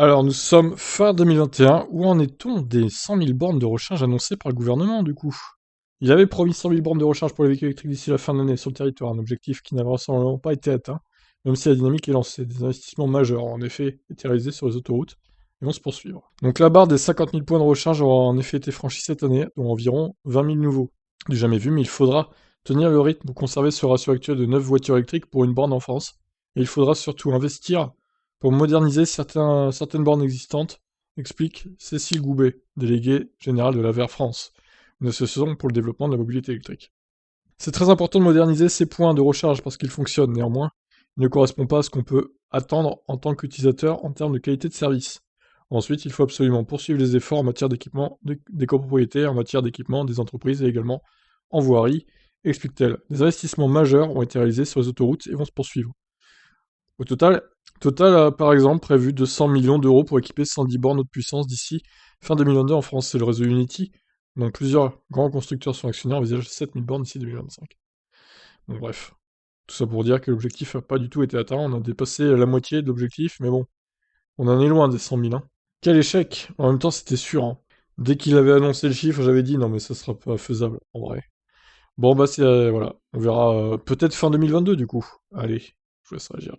Alors, nous sommes fin 2021. Où en est-on des 100 000 bornes de recharge annoncées par le gouvernement, du coup? Il avait promis 100 000 bornes de recharge pour les véhicules électriques d'ici la fin de l'année sur le territoire, un objectif qui n'a vraisemblablement pas été atteint, même si la dynamique est lancée. Des investissements majeurs ont en effet été réalisés sur les autoroutes et vont se poursuivre. Donc la barre des 50 000 points de recharge aura en effet été franchie cette année, dont environ 20 000 nouveaux. Du jamais vu, mais il faudra tenir le rythme pour conserver ce ratio actuel de 9 voitures électriques pour une borne en France. Et il faudra surtout investir pour moderniser certaines bornes existantes, explique Cécile Goubet, déléguée générale de l'AVER France, une association pour le développement de la mobilité électrique. C'est très important de moderniser ces points de recharge parce qu'ils fonctionnent, néanmoins, ils ne correspondent pas à ce qu'on peut attendre en tant qu'utilisateur en termes de qualité de service. Ensuite, il faut absolument poursuivre les efforts en matière d'équipement des copropriétés, en matière d'équipement des entreprises et également en voirie, explique-t-elle. Des investissements majeurs ont été réalisés sur les autoroutes et vont se poursuivre. Au Total a par exemple prévu 200 millions d'euros pour équiper 110 bornes haute puissance d'ici fin 2022 en France. C'est le réseau Unity, dont plusieurs grands constructeurs sont actionnaires, envisagent 7000 bornes d'ici 2025. Bon bref, tout ça pour dire que l'objectif n'a pas du tout été atteint, on a dépassé la moitié de l'objectif, mais bon, on en est loin des 100 000. Hein. Quel échec! En même temps, c'était sûr. Hein. Dès qu'il avait annoncé le chiffre, j'avais dit non mais ça sera pas faisable, en vrai. Bon bah c'est... voilà, on verra peut-être fin 2022 du coup. Allez, je vous laisse réagir, ciao.